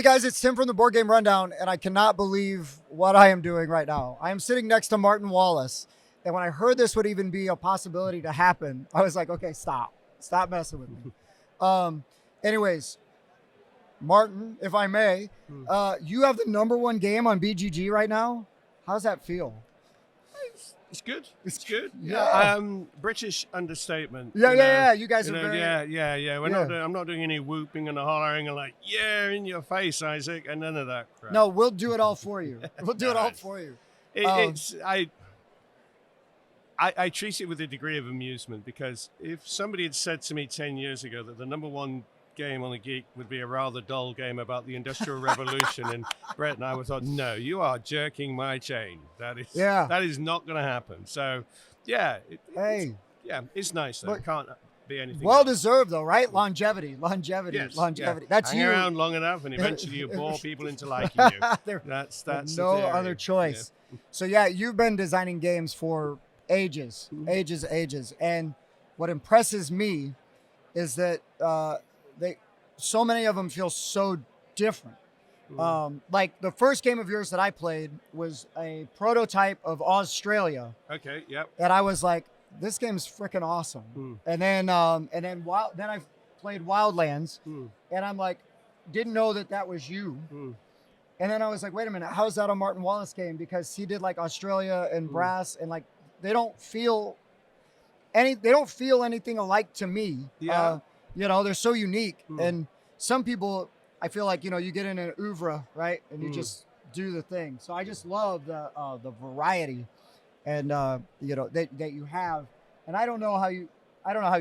Hey guys, it's Tim from the Board Game Rundown, and I cannot believe what I am doing right now. I am sitting next to Martin Wallace, and when I heard this would even be a possibility to happen, I was like, okay, stop messing with me. Anyways, Martin, if I may, you have the #1 game on BGG right now. How's that feel? It's good. It's good. Yeah. British understatement. Yeah. You guys are very. Yeah. I'm not doing any whooping and hollering and like, yeah, in your face, Isaac, and none of that crap. No, we'll do it all for you. We'll do it all for you. I treat it with a degree of amusement because if somebody had said to me 10 years ago that the #1 game on the Geek would be a rather dull game about the Industrial Revolution, and Brett and I would thought, no, you are jerking my chain. That is not going to happen. So, yeah. It's nice though. It can't be anything. Well deserved though, right? Longevity. Yes, longevity. Yeah. That's Hang you. around long enough, and eventually you bore people into liking you. That's no the other choice. Yeah. So yeah, you've been designing games for ages. And what impresses me is that so many of them feel so different. Like the first game of yours that I played was a prototype of Australia. Okay, yep. And I was like, this game's freaking awesome. And then I played Wildlands, and I'm like, didn't know that was you. And then I was like, wait a minute, how is that a Martin Wallace game? Because he did like Australia and Brass, and like they don't feel anything alike to me. Yeah. They're so unique. And some people, I feel like, you get in an oeuvre, right? And you just do the thing. So I just love the variety and, that you have. And I don't know how you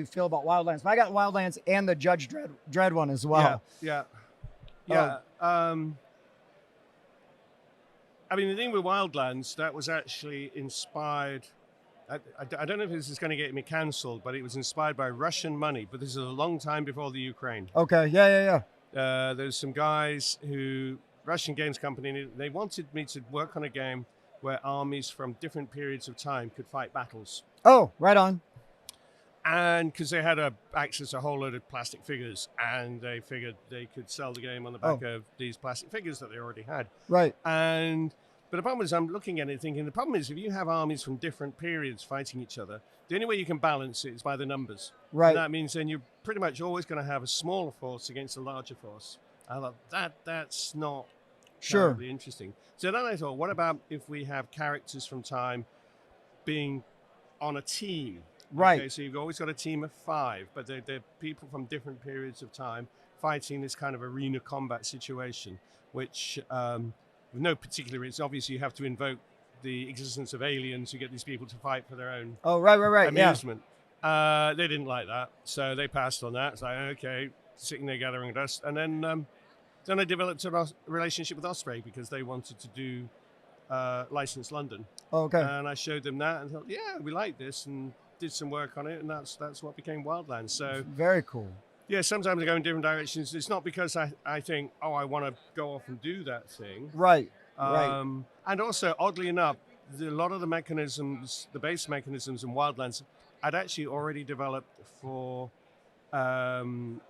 feel about Wildlands, but I got Wildlands and the Judge Dredd one as well. Yeah. I mean, the thing with Wildlands, that was actually inspired. I don't know if this is going to get me cancelled, but it was inspired by Russian money. But this is a long time before the Ukraine. Okay, yeah. There's some guys Russian games company, they wanted me to work on a game where armies from different periods of time could fight battles. Oh, right on. And because they had access to a whole load of plastic figures, and they figured they could sell the game on the back of these plastic figures that they already had. Right. But the problem is, I'm looking at it thinking, the problem is if you have armies from different periods fighting each other, the only way you can balance it is by the numbers. Right. And that means then you're pretty much always going to have a smaller force against a larger force. I thought, that's not terribly interesting. So then I thought, what about if we have characters from time being on a team? Right. Okay, so you've always got a team of 5, but they're people from different periods of time fighting this kind of arena combat situation, which... with no particular reason. Obviously, you have to invoke the existence of aliens to get these people to fight for their own amusement. Yeah. They didn't like that, so they passed on that. It's like, okay, sitting there gathering dust. And then I developed a relationship with Osprey because they wanted to do License London. Oh, okay. And I showed them that and thought, yeah, we like this, and did some work on it, and that's what became Wildlands. So very cool. Yeah, sometimes I go in different directions. It's not because I think, I want to go off and do that thing. Right. And also, oddly enough, a lot of the mechanisms, the base mechanisms in Wildlands, I'd actually already developed for the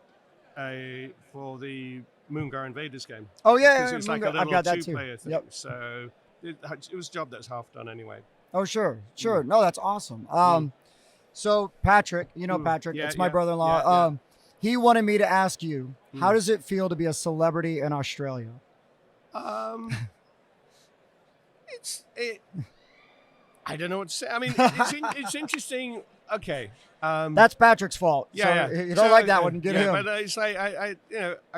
Moongar Invaders game. Oh, yeah. Because it's like a little I've got that two-player too. thing. Yep. So it was a job that's half done anyway. Oh, sure. No, that's awesome. So Patrick, Patrick, it's my brother-in-law. Yeah. He wanted me to ask you, how does it feel to be a celebrity in Australia? I don't know what to say. I mean, it's interesting. Okay. That's Patrick's fault. Yeah. So you don't like that one, get him. But it's like I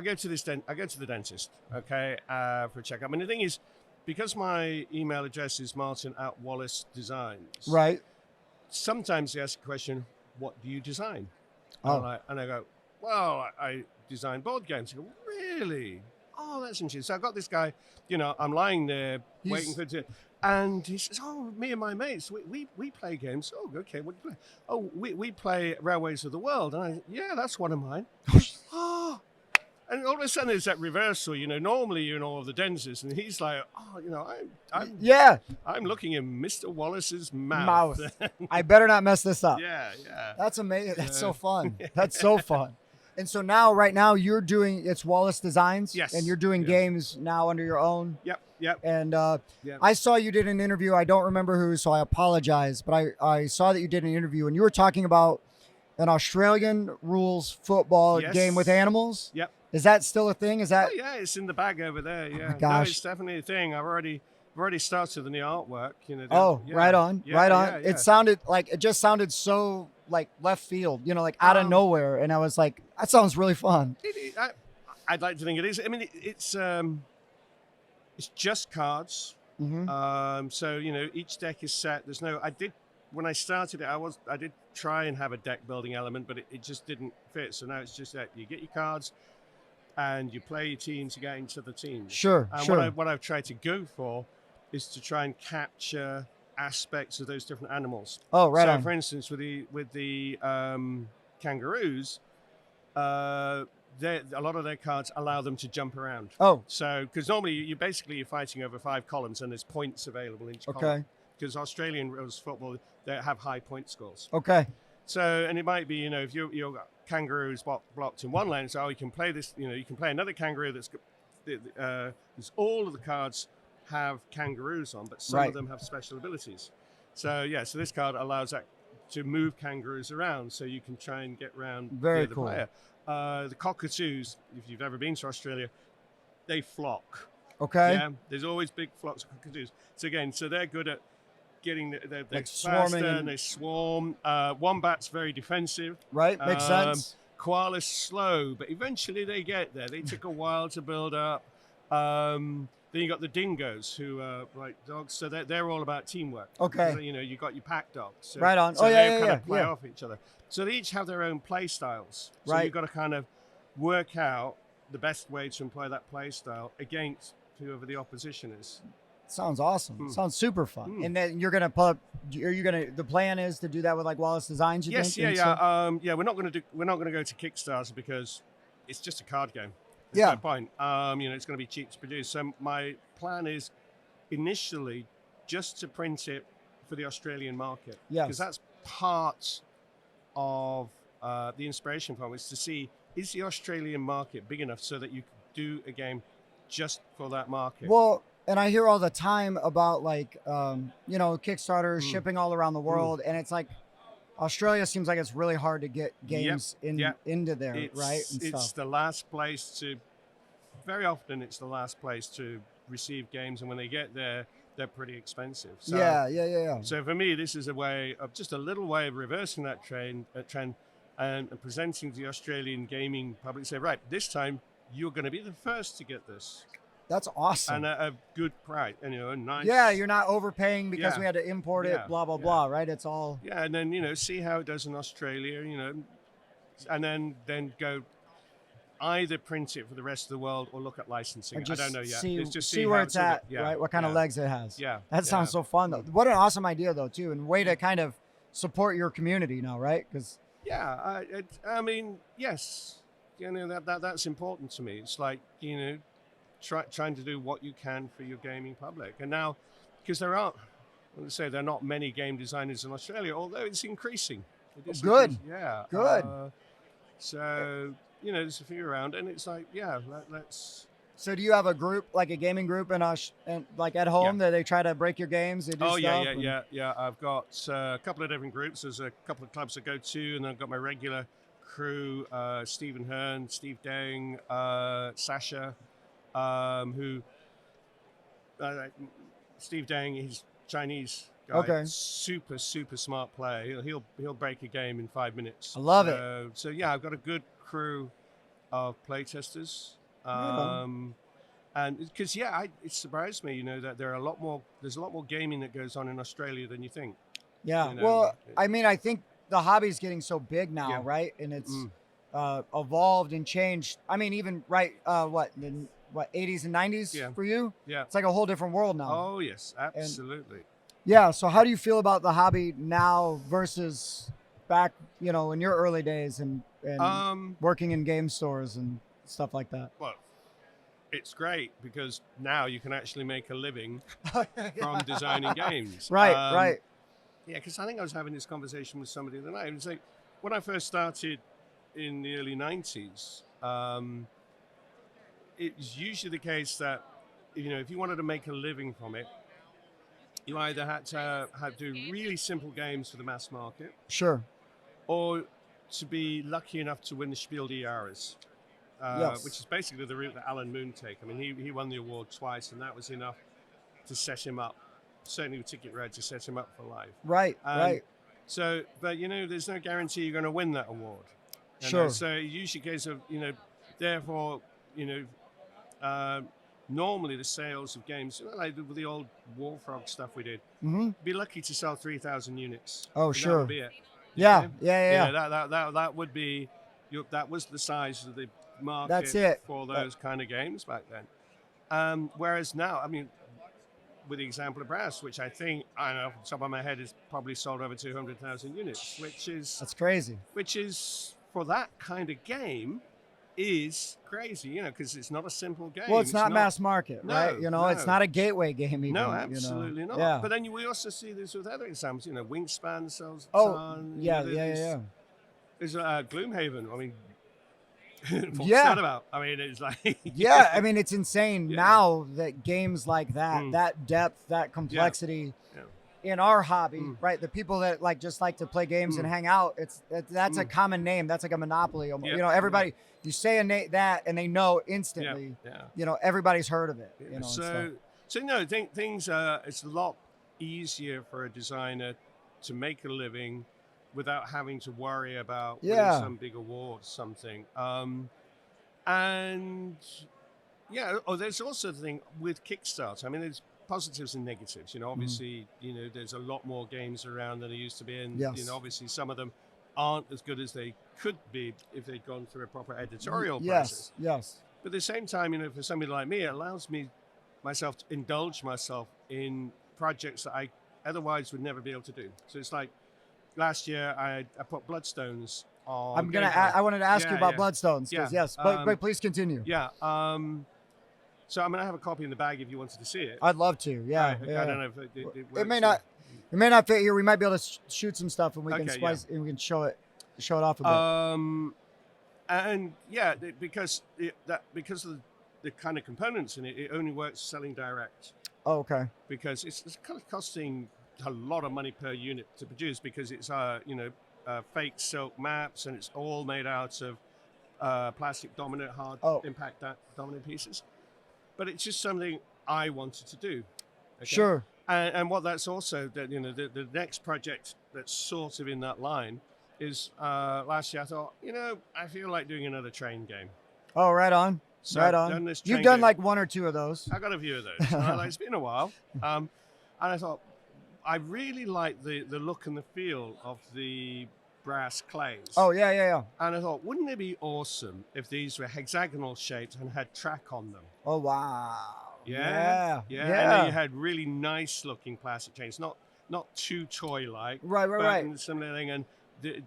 go to the dentist, okay, for a checkup. And the thing is, because my email address is Martin@Wallace Designs. Right. Sometimes they ask the question, "What do you design?" Oh. And I go, "Well, I design board games." I go, "Really? Oh, that's interesting." So I got this guy. I'm lying there waiting for it to. And he says, "Oh, me and my mates, we play games." "Oh, okay, what do you play?" "Oh, we play Railways of the World." And I said, "Yeah, that's one of mine." Oh, and all of a sudden there's that reversal. Normally you're in all of the dentists, and he's like, I'm looking in Mr. Wallace's mouth. I better not mess this up. Yeah. That's amazing. That's so fun. That's so fun. And so now, right now, it's Wallace Designs, Yes. and you're doing Yeah. games now under your own. Yep. And Yeah. I saw you did an interview. I don't remember who, so I apologize. But I saw that you did an interview, and you were talking about an Australian rules football Yes. game with animals. Yep. Is that still a thing? Is that? Oh yeah, it's in the bag over there. Yeah. my gosh. No, it's definitely a thing. I've already started on the artwork. You know. Oh, yeah. right on, Yeah, right on. yeah, yeah. It just sounded so like left field, like out of nowhere. And I was like, that sounds really fun. I'd like to think it is. I mean, it's just cards. Mm-hmm. So each deck is set. When I started it, I did try and have a deck building element, but it just didn't fit. So now it's just that you get your cards and you play your teams, you get into the teams. Sure, and sure. What I've tried to go for is to try and capture aspects of those different animals. Oh, right so on. for instance, with the kangaroos, a lot of their cards allow them to jump around. Oh, So, because normally you're fighting over 5 columns, and there's points available in each column. okay, Because Australian rules football, they have high point scores. okay. So, and it might be, if your kangaroo is blocked in one lane, so you can play this, you can play another kangaroo all of the cards have kangaroos on, but some Right. of them have special abilities. So, so this card allows that to move kangaroos around, so you can try and get around Very the cool. player. The cockatoos, if you've ever been to Australia, they flock. Okay. Yeah, there's always big flocks of cockatoos. So they're good at getting they're Like faster swarming and they swarm. Wombat's very defensive. Right. Makes sense. Koala's slow, but eventually they get there. They took a while to build up. Then you got the dingoes, who are like dogs, so they're all about teamwork. Okay. So, you got your pack dogs. So, Right on. So Oh, yeah, they yeah, kind yeah, of play yeah. off each other. So they each have their own play styles. So Right. you've got to kind of work out the best way to employ that play style against whoever the opposition is. Sounds awesome. Mm. Sounds super fun. Mm. And then the plan is to do that with like Wallace Designs, you Yes, think? yeah. We're not going to go to Kickstarter because it's just a card game. There's Yeah. no point. It's going to be cheap to produce. So my plan is initially just to print it for the Australian market. Yes. Because that's part of the inspiration from it, is to see, is the Australian market big enough so that you can do a game just for that market? Well, and I hear all the time about like, Kickstarter shipping all around the world. And it's like, Australia seems like it's really hard to get games into there, right? And It's stuff. the last place to, very often it's the last place to receive games. And when they get there, they're pretty expensive. So, Yeah. So for me, this is a little way of reversing that trend and presenting to the Australian gaming public. Say, right, this time you're going to be the first to get this. That's awesome. And a good price, and a nice. Yeah, you're not overpaying because Yeah. we had to import it, Yeah. blah, blah, Yeah. blah, right? It's all. Yeah, and then see how it does in Australia, and then go either print it for the rest of the world or look at licensing. And I don't know yet. See, Let's just see how where it's sort of- at, right? What kind of legs it has. Yeah, That sounds yeah. so fun, though. What an awesome idea, though, too, and way to kind of support your community now, right? Because Yeah, I mean, yes, that's important to me. It's like trying to do what you can for your gaming public, and now because there are not many game designers in Australia, although it's increasing. It is Good. increasing. Yeah. Good. So there's a few around, and it's like, let's. So do you have a group, like a gaming group, and like at home that they try to break your games? They do Oh stuff yeah. I've got a couple of different groups. There's a couple of clubs I go to, and then I've got my regular crew: Stephen Hearn, Steve Dang, Sasha, who Steve Dang, he's Chinese guy. Okay. Super smart player. He'll break a game in 5 minutes. I love it. So yeah, I've got a good crew of playtesters. And because it surprised me, that there's a lot more gaming that goes on in Australia than you think. Yeah. Well, I mean, I think the hobby's getting so big now, Yeah. right? And it's evolved and changed. I mean, even in the 80s and 90s for you? Yeah. It's like a whole different world now. Oh yes, absolutely. Yeah. So how do you feel about the hobby now versus back, in your early days and working in game stores and stuff like that? Well, it's great because now you can actually make a living from designing games. Right. Yeah, because I think I was having this conversation with somebody the other night. It was like when I first started in the early 90s, it's usually the case that, if you wanted to make a living from it, you either had to do really simple games for the mass market, Sure. or to be lucky enough to win the Spiel des Jahres, Yes. which is basically the route that Alan Moon took. I mean, he won the award twice, and that was enough to set him up, certainly with Ticket Red, to set him up for life. Right. And right. So, but there's no guarantee you're going to win that award. Sure. So it's usually a case of, therefore, normally the sales of games, like with the old Warfrog stuff we did, be lucky to sell 3,000 units. Oh, And sure. That would be it. Yeah. Okay? Yeah. That would be, that was the size of the market That's it. for those kind of games back then. Whereas now, I mean, with the example of Brass, which I think, I don't know, off the top of my head, is probably sold over 200,000 units, That's crazy. which is, for that kind of game, is crazy, because it's not a simple game. Well, it's not mass market, No, right? no. It's not a gateway game even. No, absolutely not. Yeah. But then we also see this with other examples. Wingspan sells a Oh, ton. yeah. There's Gloomhaven. I mean, what's Yeah. that about? I mean, it's like... Yeah, I mean, it's insane Yeah. now that games like that, that depth, that complexity in our hobby, right? The people that just like to play games and hang out, that's a common name. That's like a monopoly. Everybody, you say that and they know instantly. Yeah. Everybody's heard of it. Things it's a lot easier for a designer to make a living without having to worry about winning some big award, something. There's also the thing with Kickstarter. I mean, there's positives and negatives. Obviously, there's a lot more games around than there used to be, and obviously some of them aren't as good as they could be if they'd gone through a proper editorial process. Yes. But at the same time, for somebody like me, it allows myself to indulge myself in projects that I otherwise would never be able to do. So it's like last year I put Bloodstones on. I wanted to ask you about Bloodstones. Yeah. Yes, but please continue. Yeah. So I'm gonna have a copy in the bag if you wanted to see it. I'd love to. Yeah. I don't know if it works. It may not. It may not fit here. We might be able to shoot some stuff, and we can splice and we can show it off a bit. Because of the kind of components in it, it only works selling direct. Oh, okay. Because it's kind of costing a lot of money per unit to produce, because it's fake silk maps, and it's all made out of plastic dominant impact dominant pieces. But it's just something I wanted to do. Okay? Sure. And what that's also, that the next project that's sort of in that line is last year I thought, I feel like doing another train game. Oh, right on. So right I've on. done this You've train done game. like one or two of those. I got a few of those. It's been a while. And I thought, I really like the look and the feel of the brass clays. Oh, yeah. And I thought, wouldn't it be awesome if these were hexagonal shaped and had track on them? Oh, wow. Yeah. And then you had really nice looking plastic chains, not too toy like. Right. And similar thing, and the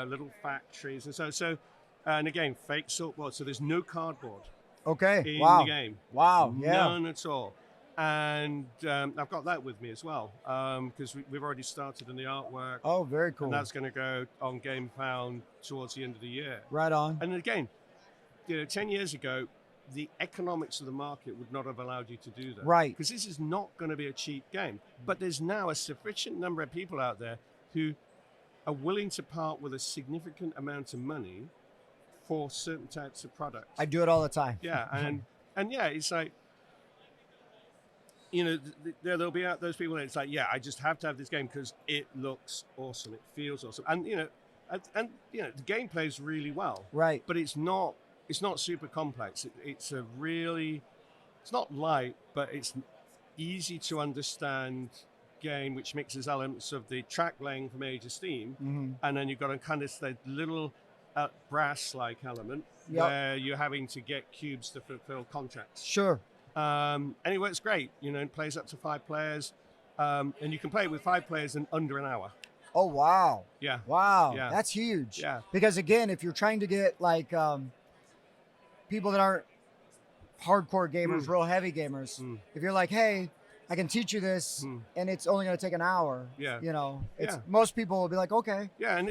little factories, and so and again, fake silk board. So there's no cardboard. Okay. In Wow. the game. Wow. Yeah. None at all. And I've got that with me as well, because we've already started in the artwork. Oh, very cool. And that's going to go on Game Found towards the end of the year. Right on. And again, 10 years ago, the economics of the market would not have allowed you to do that. Right. Because this is not going to be a cheap game. But there's now a sufficient number of people out there who are willing to part with a significant amount of money for certain types of products. I do it all the time. Yeah, and it's like, there'll be those people that it's like, I just have to have this game because it looks awesome, it feels awesome, and the game plays really well. Right. But it's not super complex. It's not light, but it's easy to understand game which mixes elements of the track laying from Age of Steam, and then you've got a kind of the little brass-like element where you're having to get cubes to fulfill contracts. Sure. And it works great. It plays up to 5 players, and you can play it with 5 players in under an hour. Oh, wow. Yeah. Wow. Yeah. That's huge. Yeah. Because again, if you're trying to get like people that aren't hardcore gamers, real heavy gamers, if you're like, hey, I can teach you this, and it's only going to take an hour. Yeah. You know, it's Yeah. most people will be like, okay. Yeah, and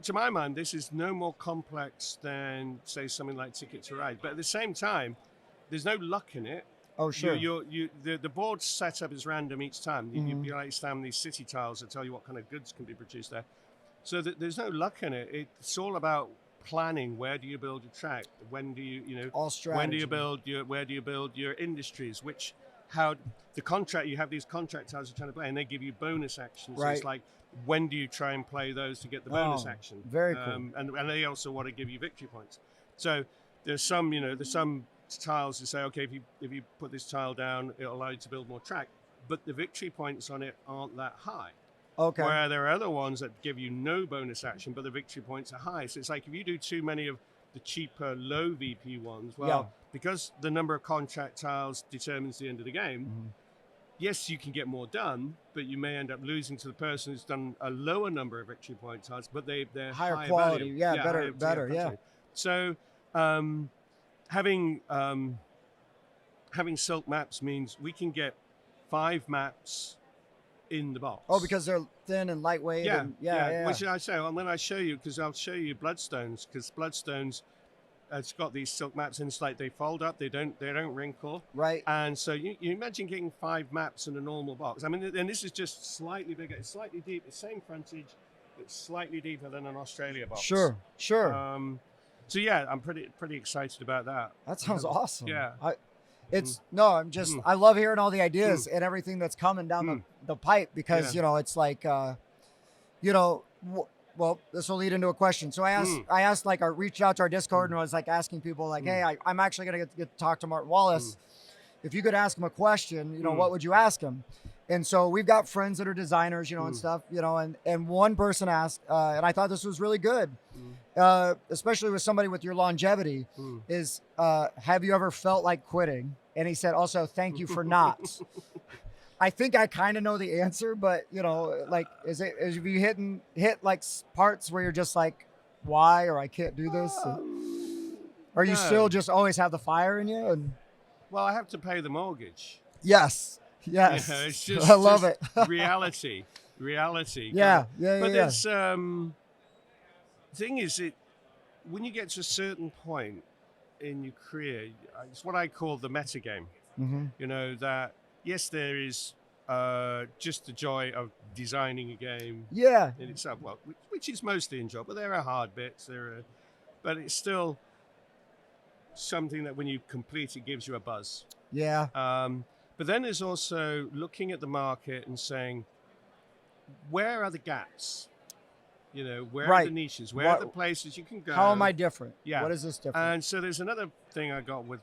to my mind, this is no more complex than, say, something like Ticket to Ride. But at the same time, there's no luck in it. Oh, sure. The board's set up is random each time. You like stand these city tiles that tell you what kind of goods can be produced there. So there's no luck in it. It's all about planning. Where do you build your track? When do you all strategy. when do you build where do you build your industries? How the contract, you have these contract tiles you're trying to play, and they give you bonus actions. So Right. it's like, when do you try and play those to get the bonus action? Very cool. And they also want to give you victory points. So there's some tiles that say, okay, if you put this tile down, it'll allow you to build more track, but the victory points on it aren't that high. Okay. Where there are other ones that give you no bonus action, but the victory points are high. So it's like, if you do too many of the cheaper, low VP ones, because the number of contract tiles determines the end of the game, yes, you can get more done, but you may end up losing to the person who's done a lower number of victory point tiles, but they're higher quality. value. Better. So having silk maps means we can get 5 maps in the box. Oh, because they're thin and lightweight. Yeah. Which I say, and when I show you, because I'll show you Bloodstones, because Bloodstones, it's got these silk maps, and it's like they fold up, they don't wrinkle. Right. And so you imagine getting 5 maps in a normal box. I mean, and this is just slightly bigger, it's slightly deep, the same frontage, but slightly deeper than an Australia box. Sure. So yeah, I'm pretty excited about that. That sounds awesome. Yeah. I'm just, I love hearing all the ideas and everything that's coming down the pipe, because, it's like, well, this will lead into a question. So I asked, like, I reached out to our Discord and I was like asking people, like, hey, I'm actually going to get to talk to Martin Wallace. If you could ask him a question, what would you ask him? And so we've got friends that are designers, and stuff, and one person asked, and I thought this was really good, especially with somebody with your longevity, is, have you ever felt like quitting? And he said, also, thank you for not. I think I kind of know the answer, but like, is you hit like parts where you're just like, why, or I can't do this? Or you still just always have the fire in you? And well, I have to pay the mortgage. Yes. It's just, I love it. reality. Yeah. But there's thing is, when you get to a certain point in your career, it's what I call the meta game. That yes, there is just the joy of designing a game in itself, well, which is mostly enjoyable, but there are hard bits, but it's still something that when you complete it gives you a buzz. But then there's also looking at the market and saying, where are the gaps? Where are the niches? Where are the places you can go? How am I different? Yeah. What is this different? And so there's another thing I got with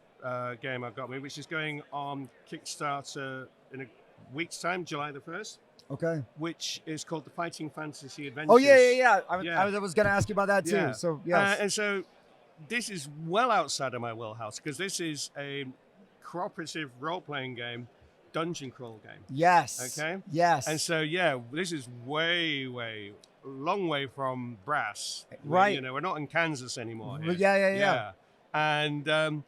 game I got me, which is going on Kickstarter in a week's time, July the 1st. Okay. Which is called the Fighting Fantasy Adventures. Oh, yeah. I was going to ask you about that too. Yeah. So, yes. And so this is well outside of my wheelhouse, because this is a cooperative role-playing game, dungeon crawl game. Yes. Okay? Yes. And so, this is long way from brass. Right. We're not in Kansas anymore. Here. Yeah. And,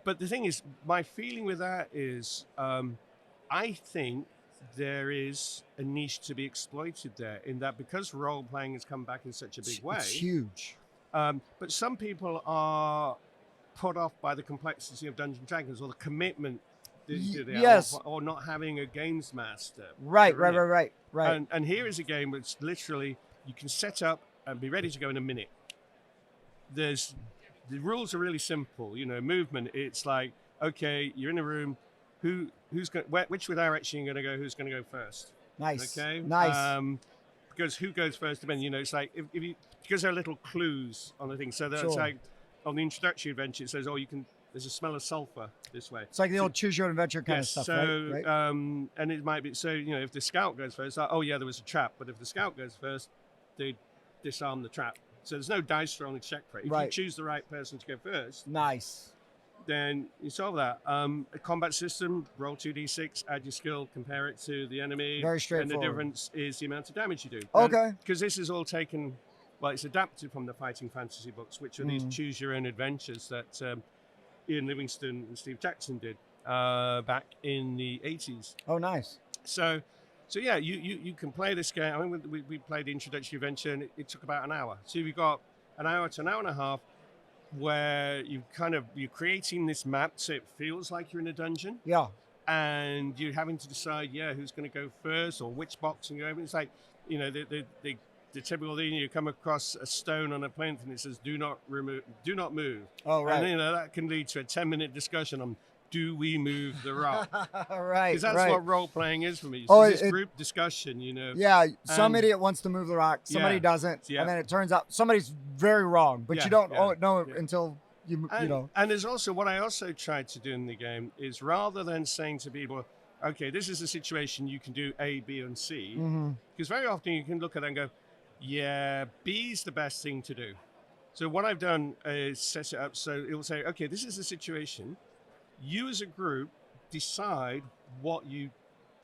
but the thing is, my feeling with that is, I think there is a niche to be exploited there, in that because role-playing has come back in such a big way. It's huge. But some people are put off by the complexity of Dungeons & Dragons, or the commitment yes, or not having a games master. Right. And here is a game which literally you can set up and be ready to go in a minute. The rules are really simple. Movement. It's like, okay, you're in a room. Which direction you're going to go? Who's going to go first? Nice. Okay. Nice. Because who goes first? It's like if you, because there are little clues on the thing. So that's like on the introductory adventure, it says, there's a smell of sulfur this way. It's like the old choose your own adventure kind of stuff, right? And it might be, if the scout goes first, there was a trap. But if the scout goes first, they disarm the trap. So there's no dice thrown to check for it. If you choose the right person to go first, then you solve that. A combat system, roll 2d6, add your skill, compare it to the enemy. Very straightforward. And the difference is the amount of damage you do. Okay. Because this is all taken, it's adapted from the Fighting Fantasy books, which are these choose your own adventures that Ian Livingstone and Steve Jackson did. back in the 80s. Oh, nice. So yeah, you can play this game. I mean, we played the introductory adventure, and it took about an hour. So you've got an hour to an hour and a half where you're creating this map, so it feels like you're in a dungeon. Yeah. And you're having to decide, who's going to go first or which box and go over. It's like, the typical thing, you come across a stone on a plinth and it says, do not move. Oh, right. And, that can lead to a 10-minute discussion on, do we move the rock? Right. Because that's what role-playing is for me. Oh, It's this group discussion, Yeah, some idiot wants to move the rock, somebody doesn't, Yeah. and then it turns out somebody's very wrong, but you don't know it until you know. And there's also, what I also tried to do in the game is, rather than saying to people, okay, this is a situation, you can do A, B, and C, because very often you can look at it and go, yeah, B's the best thing to do. So what I've done is set it up so it will say, okay, this is the situation. You as a group decide what you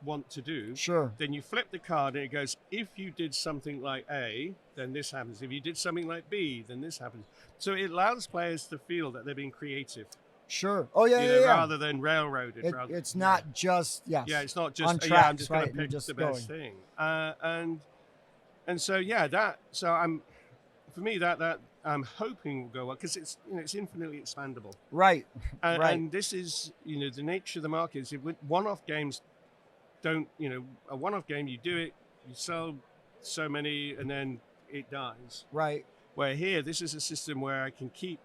want to do. Sure. Then you flip the card and it goes, if you did something like A, then this happens. If you did something like B, then this happens. So it allows players to feel that they're being creative. Sure. Oh, yeah. Rather than railroaded. It's not just, Yeah, it's not just, on tracks, I'm just going to pick the best thing. And so, for me, that I'm hoping will go well, because it's infinitely expandable. Right. And this is, the nature of the market is, one-off games don't, a one-off game, you do it, you sell so many, and then it dies. Right. Where here, this is a system where I can keep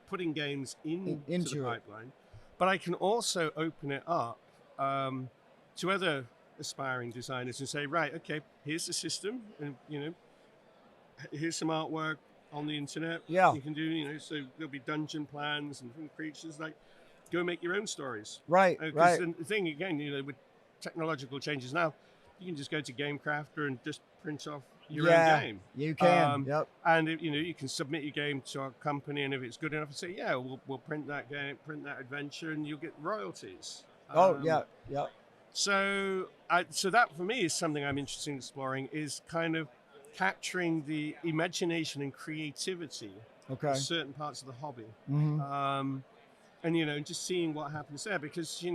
putting games into the pipeline, but I can also open it up to other aspiring designers and say, right, okay, here's the system, and here's some artwork on the internet. Yeah. You can do, so there'll be dungeon plans and creatures, like, go make your own stories. Right. Right. The thing again, with technological changes now, you can just go to Game Crafter and just print off your own game. You can. Yep. And you can submit your game to our company, and if it's good enough, say, we'll print that game, print that adventure, and you'll get royalties. Yeah. So that for me is something I'm interested in exploring, is kind of capturing the imagination and creativity of certain parts of the hobby. And just seeing what happens there, because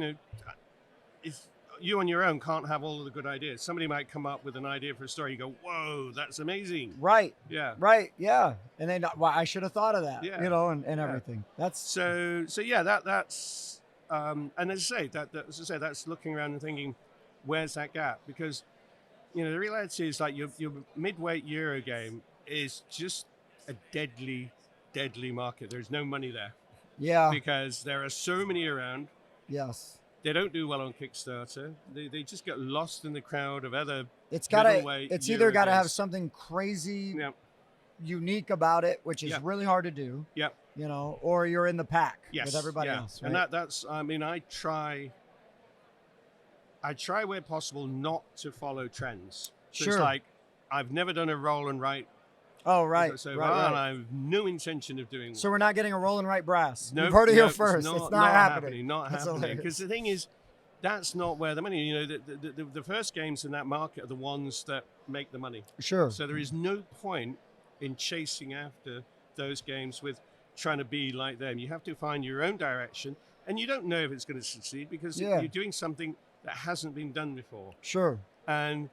if you on your own can't have all of the good ideas, somebody might come up with an idea for a story, you go, whoa, that's amazing. Right. Yeah. Right. Yeah. And then, I should have thought of that. Yeah. And everything. That's so yeah, that's and as I say, that's looking around and thinking, where's that gap? Because the reality is, like, your mid-weight Euro game is just a deadly market. There's no money there. Yeah. Because there are so many around. Yes. They don't do well on Kickstarter. They just get lost in the crowd of other. It's either got to have something crazy, unique about it, which is really hard to do. Yeah. Or you're in the pack with everybody else. Right? And that's. I mean, I try where possible not to follow trends. So Sure. It's like, I've never done a roll and write. Oh, right. So right. I have no intention of doing. So we're not getting a roll and write brass. No, You've heard it here it's first. It's not happening. Not happening. Because the thing is, that's not where the money. The first games in that market are the ones that make the money. Sure. So there is no point in chasing after those games with trying to be like them. You have to find your own direction, and you don't know if it's going to succeed, because you're doing something that hasn't been done before. Sure. And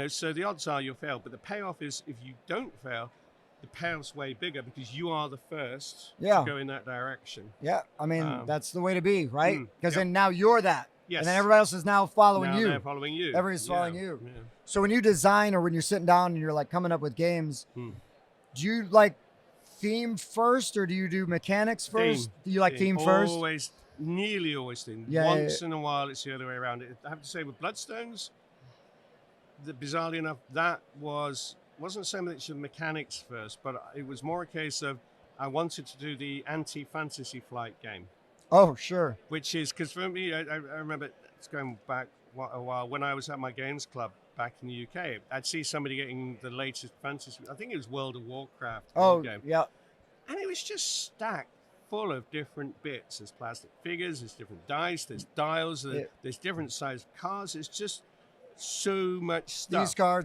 so the odds are you'll fail, but the payoff is, if you don't fail, the payoff's way bigger, because you are the first to go in that direction. Yeah, I mean, that's the way to be, right? Because yep. then now you're that. Yes. And then everybody else is now following you. They're following you. Everybody's following you. Yeah. So when you design, or when you're sitting down and you're like coming up with games, do you like theme first, or do you do mechanics first? Do you like theme first? Nearly always theme. Yeah, Once in a while, it's the other way around. I have to say, with Bloodstones, bizarrely enough, that wasn't so much of mechanics first, but it was more a case of, I wanted to do the anti-fantasy flight game. Oh, sure. Which is, because for me, I remember, it's going back a while, when I was at my games club back in the UK, I'd see somebody getting the latest fantasy, I think it was World of Warcraft game. Yeah. And it was just stacked full of different bits. There's plastic figures, there's different dice, there's dials, there's different sized cards. It's just so much stuff.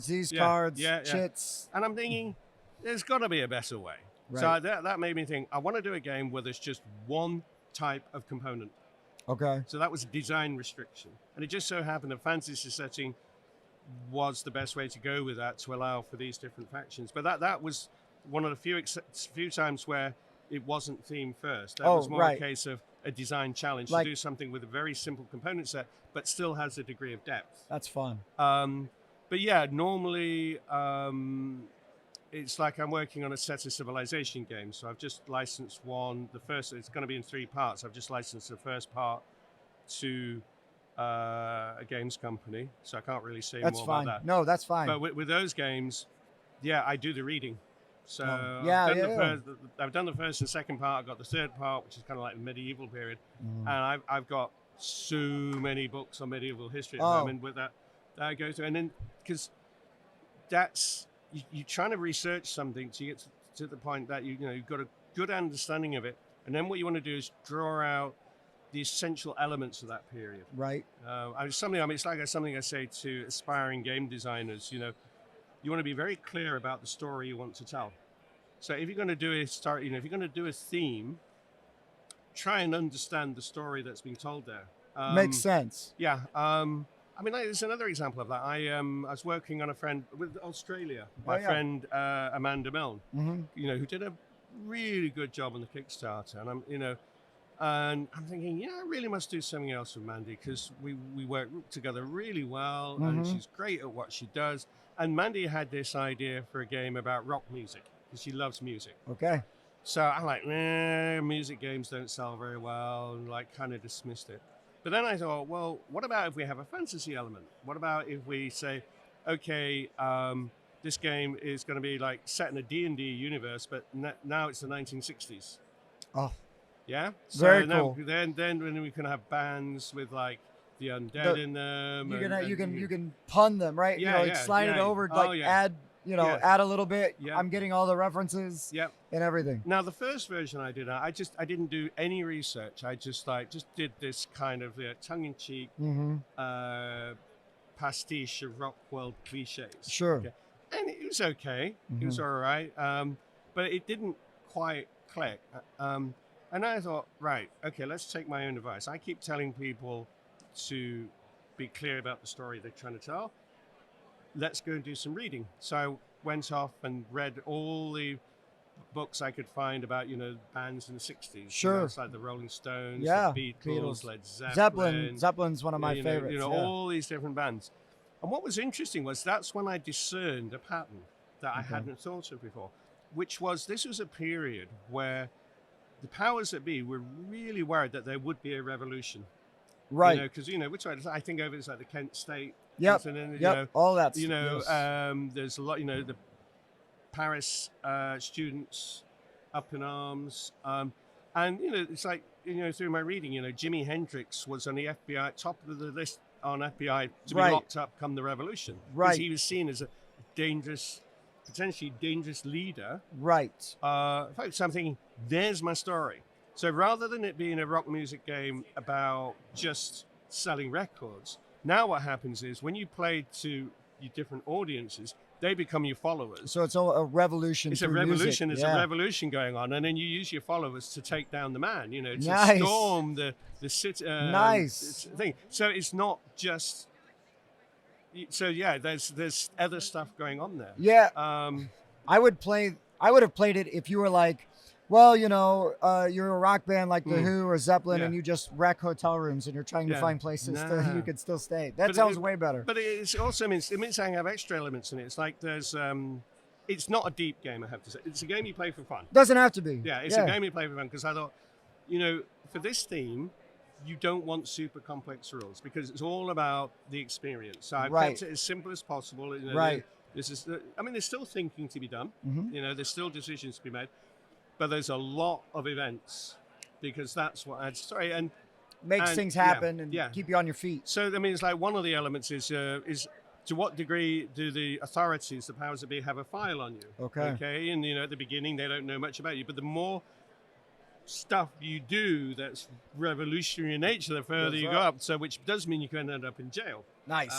These cards, chits. And I'm thinking, there's got to be a better way. Right. So that made me think, I want to do a game where there's just one type of component. Okay. So that was a design restriction. And it just so happened that fantasy setting was the best way to go with that to allow for these different factions. But that was one of the few times where it wasn't themed first. That was more a case of a design challenge to do something with a very simple component set, but still has a degree of depth. That's fun. But yeah, normally it's like I'm working on a set of Civilization games. So I've just licensed one. The first, it's going to be in 3 parts. I've just licensed the first part to a games company. So I can't really say more about that. No, that's fine. But with those games, yeah, I do the reading. So I've done the first and second part. I've got the third part, which is kind of like the medieval period. And I've got so many books on medieval history at the moment with that I go through. And then, because that's, you're trying to research something to get to the point that you've got a good understanding of it. And then what you want to do is draw out the essential elements of that period. Right. It's like something I say to aspiring game designers. You want to be very clear about the story you want to tell. So if you're going to do if you're going to do a theme, try and understand the story that's being told there. Makes sense. Yeah. There's another example of that. I was working on a friend with Australia. My friend Amanda Milne, who did a really good job on the Kickstarter, and I'm thinking, I really must do something else with Mandy because we work together really well, and she's great at what she does. And Mandy had this idea for a game about rock music because she loves music. Okay. So I'm like, music games don't sell very well, and kind of dismissed it. But then I thought, well, what about if we have a fantasy element? What about if we say, okay, this game is going to be set in a D&D universe, but now it's the 1960s. Oh. Yeah? So very cool. Then when we can have bands with the undead in them. You can pun them, right? Slide it over, add add a little bit. Yeah. I'm getting all the references and everything. Now the first version I did, I didn't do any research. I just did this kind of tongue-in-cheek pastiche of rock world cliches. Sure. Okay. And it was okay. It was all right. But it didn't quite click. And I thought, right, okay, let's take my own advice. I keep telling people to be clear about the story they're trying to tell. Let's go and do some reading. So I went off and read all the books I could find about, bands in the 60s. Sure. It's like the Rolling Stones, the Beatles, Led Zeppelin. Zeppelin's one of my favorites. All these different bands. And what was interesting was that's when I discerned a pattern that I hadn't thought of before, which was this was a period where the powers that be were really worried that there would be a revolution. Right. Because, I think of it as like the Kent State. Yep. All that. There's a lot, the Paris students up in arms. And, it's like, through my reading, Jimi Hendrix was on the FBI, top of the list on FBI to be locked up come the revolution. Right. Because he was seen as a potentially dangerous leader. Right. So I'm thinking, there's my story. So rather than it being a rock music game about just selling records, now what happens is when you play to your different audiences, they become your followers. So it's a revolution. It's a revolution. There's a revolution going on, and then you use your followers to take down the man. To storm the city. Thing. So it's not just. So there's other stuff going on there. Yeah. I would have played it if you were like, well, you're a rock band like The Who or Zeppelin, and you just wreck hotel rooms and you're trying to find places you could still stay. That sounds way better. But it also means I have extra elements in it. It's like there's it's not a deep game, I have to say. It's a game you play for fun. Doesn't have to be. Yeah, it's a game you play for fun because I thought, for this theme, you don't want super complex rules because it's all about the experience. So I've kept it as simple as possible. There's still thinking to be done. There's still decisions to be made. But there's a lot of events because that's what adds story and makes things happen and keep you on your feet. So it's like one of the elements is to what degree do the authorities, the powers that be, have a file on you? Okay, and at the beginning they don't know much about you, but the more stuff you do that's revolutionary in nature, the further you go up. So which does mean you can end up in jail. Nice.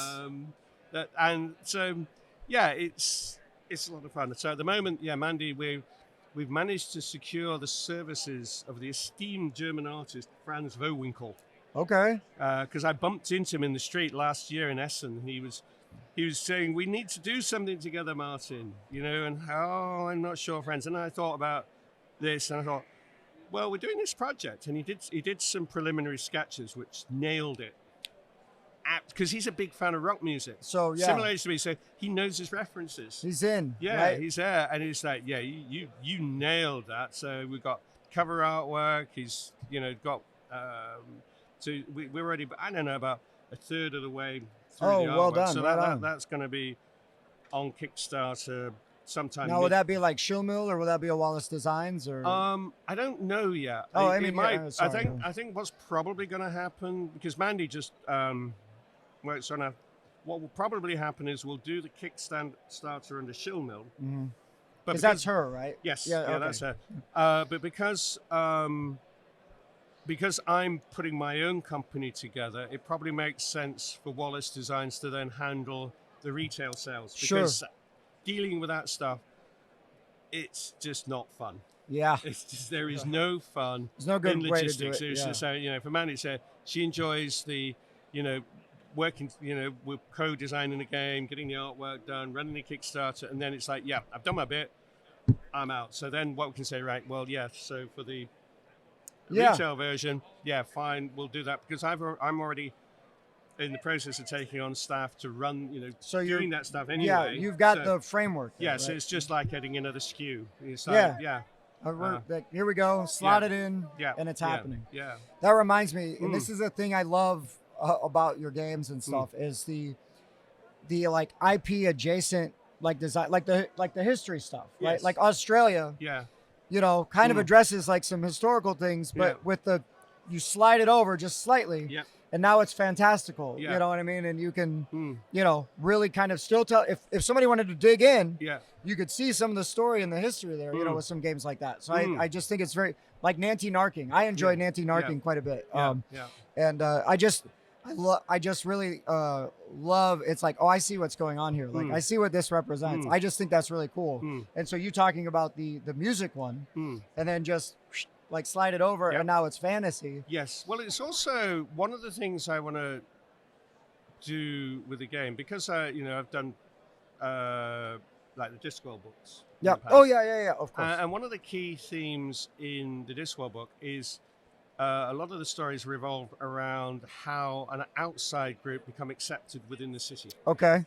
It's a lot of fun. So at the moment, Mandy, we've managed to secure the services of the esteemed German artist Franz Vohwinkel. Okay. Because I bumped into him in the street last year in Essen. He was saying, we need to do something together, Martin, and I'm not sure, friends. And I thought about this, and I thought, well, we're doing this project, and he did some preliminary sketches which nailed it, because he's a big fan of rock music. So yeah, similarly to me, so he knows his references. he's in. Yeah, right? he's there, and he's like, yeah, you nailed that. So we've got cover artwork. He's got so we're already, I don't know, about a third of the way through the artwork. Well done. So right that's going to be on Kickstarter sometime. Now, would that be like Shill Mill, or will that be a Wallace Designs, or? I don't know yet. Oh, it I mean, might. yeah, sorry. I think what's probably going to happen, because Mandy just works on what will probably happen is we'll do the Kickstarter under Shill Mill. Mm-hmm. But because that's her, right? Yes, Yeah, okay. that's her. But because I'm putting my own company together, it probably makes sense for Wallace Designs to then handle the retail sales. Because dealing with that stuff, it's just not fun. Yeah. It's just, there is no fun. There's no good in way logistics. to do it. Yeah. So, for Mandy, she enjoys the, working, we're co-designing the game, getting the artwork done, running the Kickstarter, and then it's like, yeah, I've done my bit, I'm out. So then what we can say, right, well, yeah, so for the retail version, yeah, fine, we'll do that, because I'm already in the process of taking on staff to run, so doing that stuff anyway. Yeah, you've got the framework. There, right? So it's just like adding another SKU. It's like, here we go, slot it in, and it's happening. Yeah. That reminds me, and this is a thing I love about your games and stuff, is the like IP adjacent like design, like the history stuff, right? Yes. Like Australia, kind of addresses like some historical things, but with you slide it over just slightly. Yeah. And now it's fantastical, Yeah. you know what I mean? And you can, really kind of still tell, if somebody wanted to dig in, you could see some of the story and the history there, with some games like that. So I just think it's very, like Nanty Narking. I enjoy Nanty Narking quite a bit. And I just really love, it's like, I see what's going on here. Like, I see what this represents. I just think that's really cool. And so you talking about the music one, and then just like slide it over, and now it's fantasy. Yes. Well, it's also one of the things I want to do with the game, because I've done like the Discworld books. Yeah. Oh yeah. Of course. And one of the key themes in the Discworld book is a lot of the stories revolve around how an outside group become accepted within the city. Okay.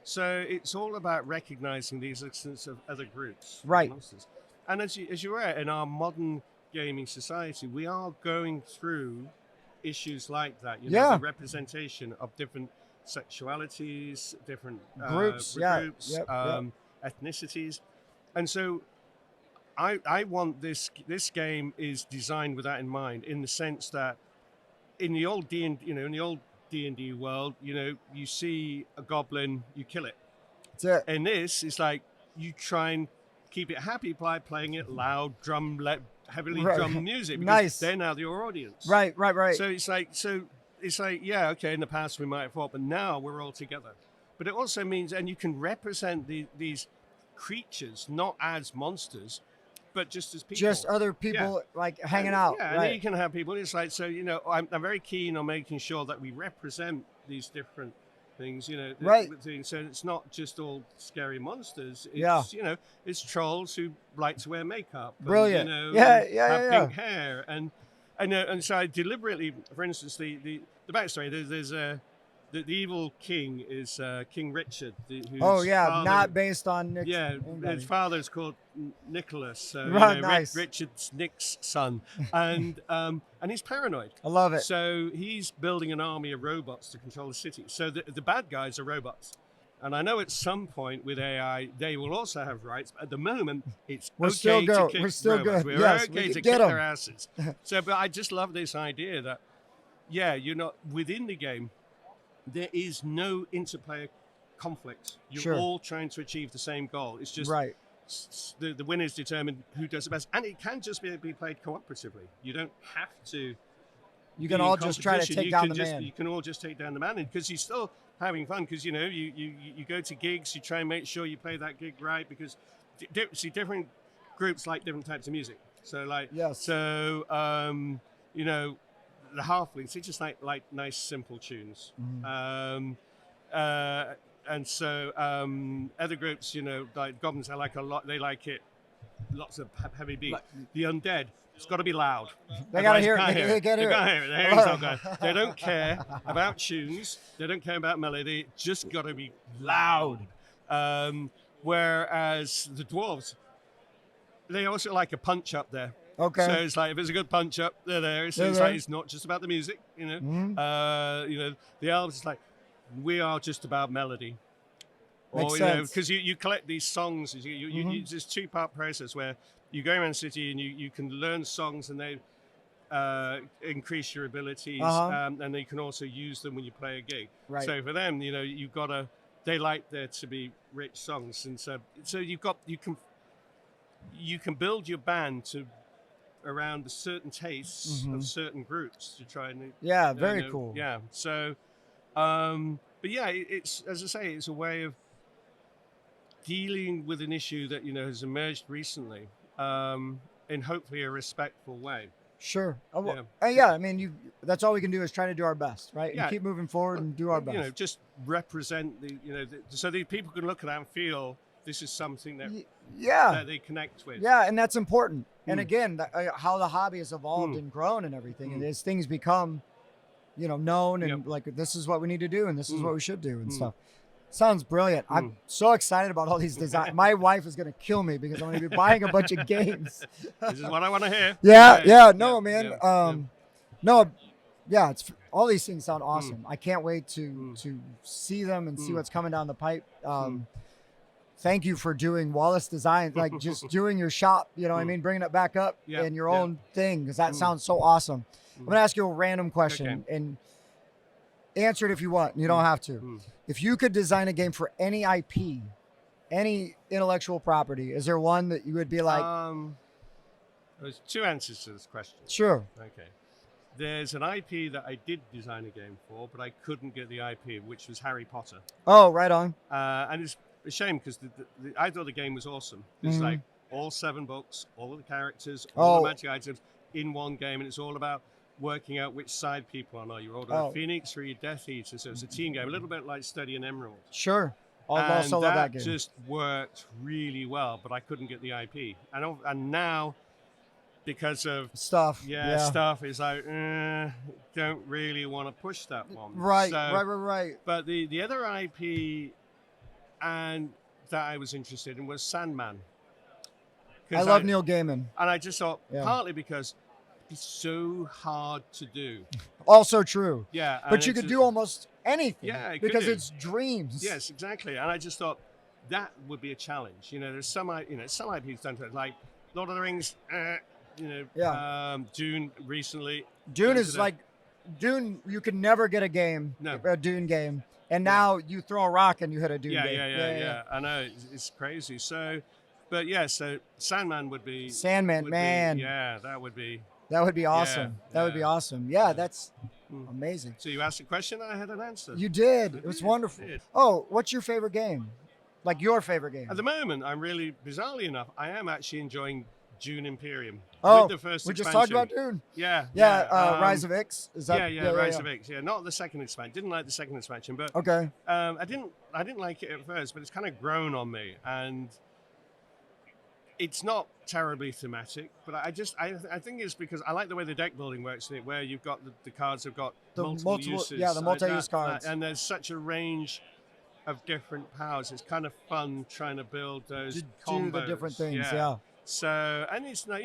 So it's all about recognizing the existence of other groups. Right. And as you're aware, in our modern gaming society, we are going through issues like that. The representation of different sexualities, different groups, ethnicities, and so I want this game is designed with that in mind, in the sense that in the old D&D world, you see a goblin, you kill it. That's it. And this is like you try and keep it happy by playing it loud, heavily drum music, because they're now your audience. Right. So it's like, yeah, okay, in the past we might have fought, but now we're all together. But it also means, and you can represent these creatures not as monsters, but just as people. Just other people like hanging out. Yeah, and then you can have people. It's like, so, I'm very keen on making sure that we represent these different things, so it's not just all scary monsters. It's, it's trolls who like to wear makeup. Brilliant. And, have pink hair. And so I deliberately, for instance, the backstory, there's the evil king is King Richard. Not based on Nick. Yeah, his father's called Nicholas. So, Richard's Nick's son. And he's paranoid. I love it. So he's building an army of robots to control the city. So the bad guys are robots. And I know at some point with AI, they will also have rights. But at the moment, it's We're still to kick We're still robots. good. We're Yes, okay we to get kick them. their asses. So, but I just love this idea that, you're not within the game. There is no interplayer conflict. You're all trying to achieve the same goal. It's just the winners determine who does the best. And it can just be played cooperatively. You don't have to. You can all just try to take down the man. You can all just take down the man, because you're still having fun, because, you go to gigs, you try and make sure you play that gig right, because different groups like different types of music. So the halflings, they just like nice simple tunes. Mhm. And so other groups, like goblins, I like a lot. They like it, lots of heavy beat. Like- The undead, it's got to be loud. They gotta Otherwise hear you it. can't They hear it. can't They hear it. can't hear it. The hearing's not good. They don't care about tunes. They don't care about melody. It just got to be loud. Whereas the dwarves, they also like a punch up there. Okay. So it's like if it's a good punch up, they're there. So They're it's there. like it's not just about the music, Mhm. The elves is like we are just about melody. Makes Or sense. because you collect these songs, it's this two-part process where you go around the city and you can learn songs and they increase your abilities, and you can also use them when you play a gig. Right. So for them, you've got to. They like there to be rich songs, and so you can build your band to around the certain tastes of certain groups to try and Yeah, very cool. Yeah. So, but yeah, it's as I say, it's a way of dealing with an issue that has emerged recently, in hopefully a respectful way. Sure. Oh, well, Yeah. yeah. I mean, that's all we can do is try to do our best, right? Yeah. And keep moving forward and do our best. Just represent so the people can look at that and feel this is something that Yeah. they connect with. Yeah, and that's important. And again, how the hobby has evolved and grown and everything, and as things become, known and like this is what we need to do and this is what we should do and stuff. Sounds brilliant. I'm so excited about all these designs. My wife is gonna kill me because I'm gonna be buying a bunch of games. This is what I want to hear. No, man. No, yeah. It's all these things sound awesome. I can't wait to see them and see what's coming down the pipe. Thank you for doing Wallace Designs, like just doing your shop. You know what I mean? Bringing it back up and your own thing because that sounds so awesome. I'm gonna ask you a random question and answer it if you want. You don't have to. If you could design a game for any IP, any intellectual property, is there one that you would be like? There's two answers to this question. Sure. Okay. There's an IP that I did design a game for, but I couldn't get the IP, which was Harry Potter. Oh, right on. And it's a shame because I thought the game was awesome. It's like all 7 books, all of the characters, all the magic items in one game, and it's all about working out which side people are. Are you a Phoenix or are you Death Eater? So it's a team game, a little bit like Study an Emerald. Sure. And also love that game. Just worked really well, but I couldn't get the IP. And now, because of stuff, stuff is like, don't really want to push that one. Right, so, right. But the other IP and that I was interested in was Sandman. I love Neil Gaiman. And I just thought, partly because it's so hard to do. Also true. Yeah. But you could do almost anything. Yeah, because it's dreams. Yes, exactly. And I just thought that would be a challenge. There's some IPs done to it, like Lord of the Rings, Dune recently. Dune is like, Dune, you could never get a game, a Dune game. And now you throw a rock and you hit a Dune game. Yeah. I know, it's crazy. So, but so Sandman would be. Man. That would be. That would be awesome. That would be awesome. Yeah, that's amazing. So you asked a question, I had an answer. You did. It was wonderful. Oh, what's your favorite game? Like your favorite game? At the moment, I'm really, bizarrely enough, I am actually enjoying Dune Imperium. Oh, with the first we just expansion. talked about Dune. Yeah. Rise of Ix. Is that? Rise of Ix. Yeah, not the second expansion. Didn't like the second expansion, but okay. I didn't like it at first, but it's kind of grown on me, and it's not terribly thematic. But I think it's because I like the way the deck building works in it, where you've got the cards have got multiple uses. Yeah, the multi-use cards, and there's such a range of different powers. It's kind of fun trying to build those combos. Do the different things. Yeah. So, and it's not,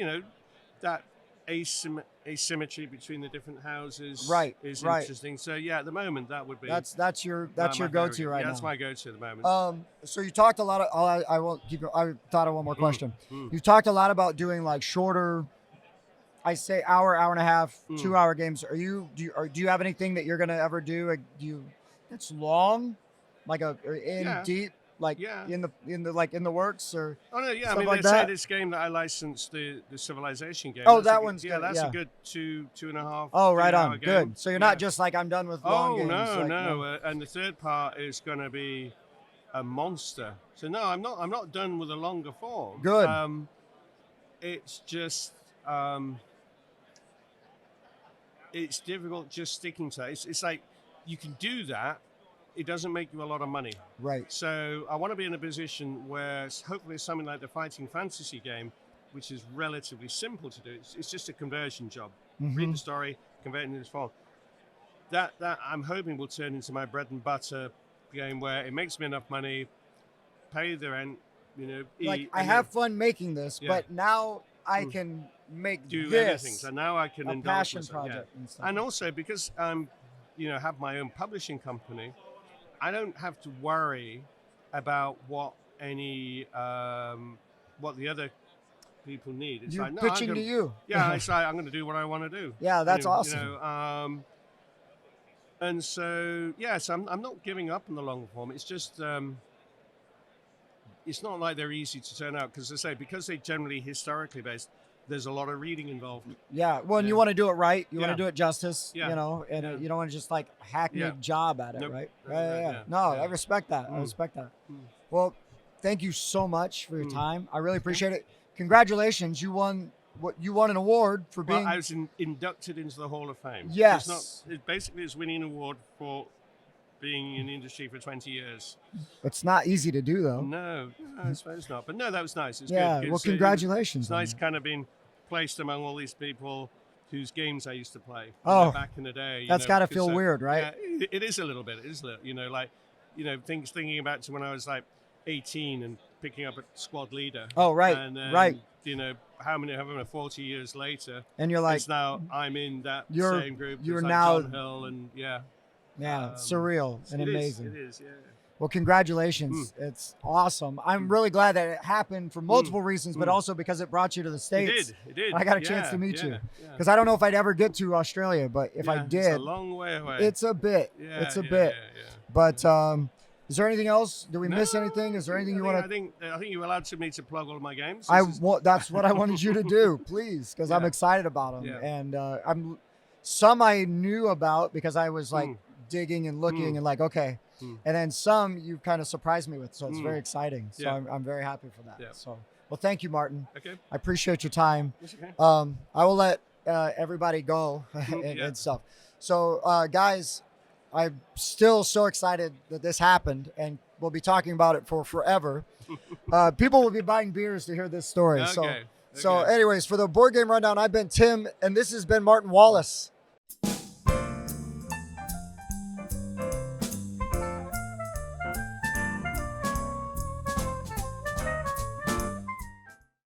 that asymmetry between the different houses is interesting. So at the moment that would be that's your go-to right now. That's my go-to at the moment. So you talked a lot of I won't keep it. I thought of one more question. You talked a lot about doing like shorter, I say hour and a half, 2 hour games. Do you have anything that you're gonna ever do? That's long, like deep. Like in the works or I mean, they say this game that I licensed, the Civilization game. That one's good. That's a good 2.5. Oh, right on. Game. Good. So you're not just like I'm done with long games. No. And the third part is going to be a monster. So no, I'm not done with a longer form. Good. It's just it's difficult just sticking to it. It's like you can do that. It doesn't make you a lot of money. Right. So I want to be in a position where hopefully something like the fighting fantasy game, which is relatively simple to do, it's just a conversion job. Read the story, convert it into this form. That I'm hoping will turn into my bread and butter game where it makes me enough money, pay the rent, Like I have fun making this, but now I can make do this anything. So now I can a indulge passion myself, project and stuff. And also because I'm, have my own publishing company, I don't have to worry about what what the other people need. It's You're like, no, pitching to you. Yeah, it's like I'm going to do what I want to do. Yeah, that's awesome. And so I'm not giving up on the long form. It's just it's not like they're easy to turn out because, as I say, because they're generally historically based, there's a lot of reading involved. Yeah, well, and you want to do it right. You want to do it justice, Yeah. and you don't want to just like hackneyed job at it, Nope. right? Yeah. No, I respect that. I respect that. Well, thank you so much for your time. I really appreciate it. Congratulations, you won an award for being. Well, I was inducted into the Hall of Fame. Yes. It's winning an award for being in the industry for 20 years. It's not easy to do, though. No, I suppose not. But no, that was nice. It's yeah, good. well, congratulations. It's nice kind of being placed among all these people whose games I used to play back in the day. That's got to feel weird, right? Yeah, it is a little bit. It is a little, thinking back to when I was like 18 and picking up a squad leader. Oh, right, and then, right. However 40 years later, and you're like, it's now I'm in that same group. You're like now John Hill and surreal and amazing. It is, yeah. Well, congratulations. It's awesome. I'm really glad that it happened for multiple reasons, but also because it brought you to the States. It did. I got a chance to meet you. Because I don't know if I'd ever get to Australia, but if I did. It's a long way away. It's a bit. It's a bit. But is there anything else? Did we miss anything? Is there anything you want to? I think you allowed me to plug all of my games. That's what I wanted you to do, please, because I'm excited about them. Yeah. And some I knew about because I was like digging and looking and like, okay. And then some you kind of surprised me with, so it's very exciting. So I'm very happy for that. Yeah. So, well, thank you, Martin. Okay. I appreciate your time. That's okay. I will let everybody go and stuff. So, guys, I'm still so excited that this happened, and we'll be talking about it for forever. People will be buying beers to hear this story. Okay. So anyways, for the Board Game Rundown, I've been Tim, and this has been Martin Wallace.